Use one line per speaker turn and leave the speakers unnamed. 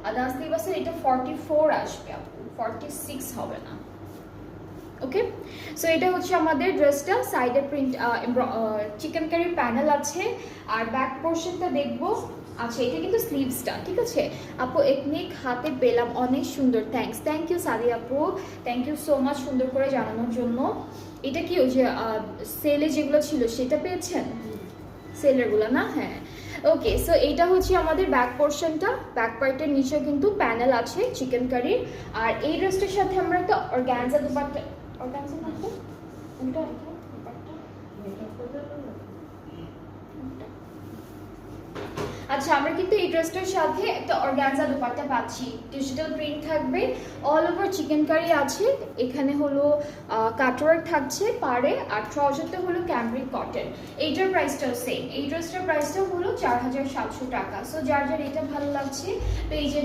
আদান্স লিবাসের এটা 44 আসবে আপু, 46 হবে না। ওকে, সো এটা হচ্ছে আমাদের ড্রেসটা, সাইডে প্রিন্ট চিকেন কারি প্যানেল আছে। আর ব্যাক পোর্শনটা দেখবো। আচ্ছা, এটা কিন্তু স্লিভসটা, ঠিক আছে আপু। এথনিক হাতে পেলাম, অনেক সুন্দর, থ্যাংক ইউ সাদি আপু, থ্যাংক ইউ সো মাচ সুন্দর করে জানানোর জন্য। এটা কি ওই যে সেলে যেগুলো ছিল সেটা পেয়েছেন, সেলেরগুলো না? হ্যাঁ, ওকে। সো এইটা হচ্ছে আমাদের ব্যাক পোর্শনটা, ব্যাক পার্টের নিচেও কিন্তু প্যানেল আছে চিকেন কারির। আর এই ড্রেসটার সাথে আমরা একটা অর্গানজা দুপাট্টা, অর্গানজা না তো কোনটা, আচ্ছা, আমরা কিন্তু এই ড্রেসটার সাথে একটা অর্গানজা দুপাট্টা পাচ্ছি, ডিজিটাল প্রিন্ট থাকবে, অল ওভার চিকেন কারি আছে। এখানে হলো কাটওয়ার্ক থাকছে পাড়ে, আর ট্রাউজারটা হলো ক্যামব্রিক কটন। এইটার প্রাইসটাও সেম, এই ড্রেসটার প্রাইসটাও হলো 4700 টাকা। সো যার যার এটা ভালো লাগছে, তো এই যে